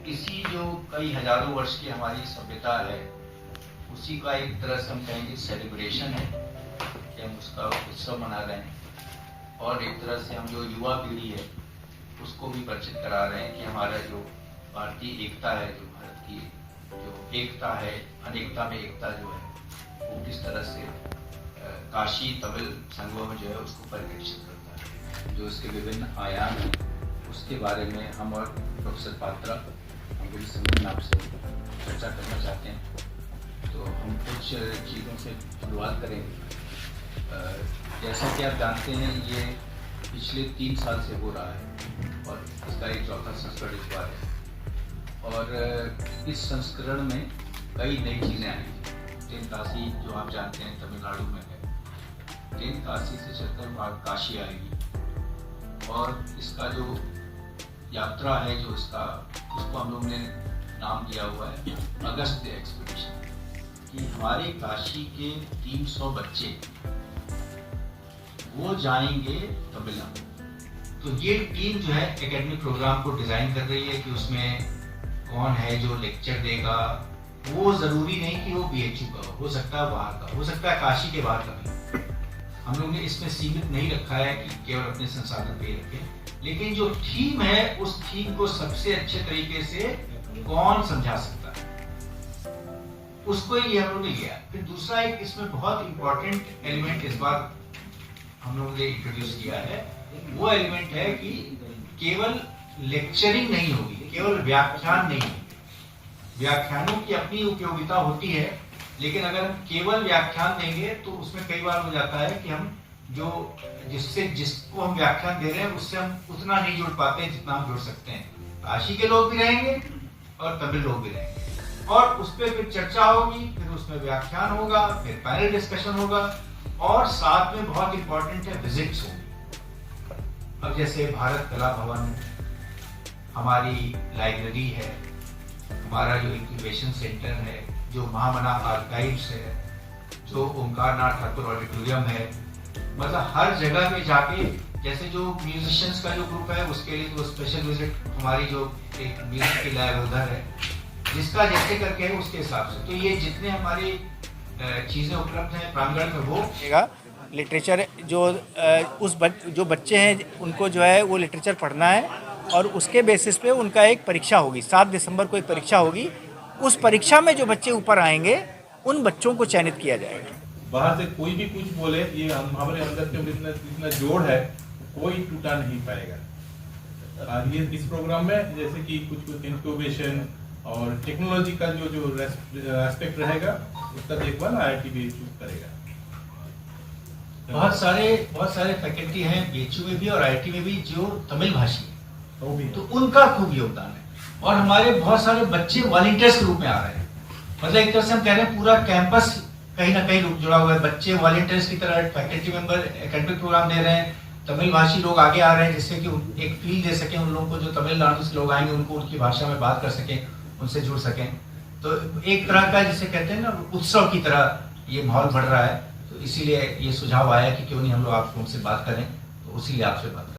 इसी जो कई हजारों वर्ष की हमारी सभ्यता है, उसी का एक तरह से हम कहेंगे सेलिब्रेशन है कि हम उसका उत्सव मना रहे हैं। और एक तरह से हम जो युवा पीढ़ी है उसको भी परिचित करा रहे हैं कि हमारा जो भारतीय एकता है, जो भारत की जो एकता है, अनेकता में एकता जो है, वो किस तरह से काशी तमिल संगम जो है उसको परिलक्षित करता है, जो उसके विभिन्न आयाम हैं, उसके बारे में हम और प्रोफेसर पात्रा हम बड़ी समय आपसे चर्चा करना चाहते हैं। तो हम कुछ चीज़ों से शुरुआत करेंगे। जैसा कि आप जानते हैं, ये पिछले 3 साल से हो रहा है और इसका एक चौथा संस्करण इस बार है। और इस संस्करण में कई नई चीज़ें आई। तेनकासी जो आप जानते हैं तमिलनाडु में है, तेनकासी से चलकर वहाँ काशी आएगी। और इसका जो यात्रा है, जो इसका उसको हम लोग ने नाम दिया हुआ है अगस्त्य एक्सपीडिशन, कि हमारे काशी के 300 बच्चे वो जाएंगे तमिलनाडु। तो ये टीम जो है एकेडमिक प्रोग्राम को डिजाइन कर रही है कि उसमें कौन है जो लेक्चर देगा। वो जरूरी नहीं कि वो BHU का हो सकता है बाहर का, हो सकता है काशी के बाहर का भी। हम लोग ने इसमें सीमित नहीं रखा है कि केवल अपने संसाधन पे ही रखें, लेकिन जो थीम है उस थीम को सबसे अच्छे तरीके से कौन समझा सकता है, उसको ही हम लोग ने लिया। फिर दूसरा एक इसमें बहुत इंपॉर्टेंट एलिमेंट इस बार हम लोगों ने इंट्रोड्यूस किया है, वो एलिमेंट है कि केवल लेक्चरिंग नहीं होगी, केवल व्याख्यान नहीं होगी। व्याख्यानों की अपनी उपयोगिता होती है, लेकिन अगर हम केवल व्याख्यान देंगे तो उसमें कई बार हो जाता है कि हम जो जिसको हम व्याख्यान दे रहे हैं उससे हम उतना नहीं जुड़ पाते हैं जितना हम जुड़ सकते हैं। काशी के लोग भी रहेंगे और तमिल लोग भी रहेंगे, और उस पर फिर चर्चा होगी, फिर उसमें व्याख्यान होगा, फिर पैनल डिस्कशन होगा, और साथ में बहुत इंपॉर्टेंट है विजिट्स होंगी। अब जैसे भारत कला भवन, हमारी लाइब्रेरी है, हमारा जो इंक्यूबेशन सेंटर है, जो महामना आर्काइव्स है, जो ओंकारनाथ ठाकुर ऑडिटोरियम है, मतलब हर जगह में जाके, जैसे जो म्यूजिशियंस का जो ग्रुप है उसके लिए तो स्पेशल विजिट हमारी जो एक म्यूजिक की लैब उधर है, जिसका जैसे करके है उसके हिसाब से। तो ये जितने हमारी चीज़ें उपलब्ध हैं प्रांगण में वो लिटरेचर जो जो बच्चे हैं उनको जो है वो लिटरेचर पढ़ना है, और उसके बेसिस पे उनका एक परीक्षा होगी। 7 दिसंबर को एक परीक्षा होगी। उस परीक्षा में जो बच्चे ऊपर आएंगे उन बच्चों को चयनित किया जाएगा। बाहर से कोई भी कुछ बोले, ये हमारे अंदर के इतना जोड़ है, कोई टूटा नहीं पाएगा। और ये इस प्रोग्राम में जैसे कि कुछ इंक्यूबेशन और टेक्नोलॉजी का जो एस्पेक्ट रहेगा उसका देखभाल IIT BHU करेगा। बहुत सारे फैकल्टी हैं BHU में भी और IIT में भी जो तमिल भाषी है, तो उनका खूब योगदान है। और हमारे बहुत सारे बच्चे वॉलंटियर्स के रूप में आ रहे हैं। मतलब एक तरह से हम कह रहे हैं पूरा कैंपस कहीं ना कहीं जुड़ा हुआ है। बच्चे वॉलंटियर्स की तरह फैकल्टी मेंबर एकेडमिक प्रोग्राम दे रहे हैं, तमिल भाषी लोग आगे आ रहे हैं, जिससे कि एक फील दे सकें उन लोगों को, जो तमिलनाडु से लोग आएंगे उनको उनकी भाषा में बात कर सकें, उनसे जुड़ सकें। तो एक तरह का जिसे कहते हैं ना उत्सव की तरह ये माहौल बढ़ रहा है। तो इसीलिए ये सुझाव आया कि क्यों नहीं हम लोग आपको उनसे बात करें, तो उसीलिए आपसे बात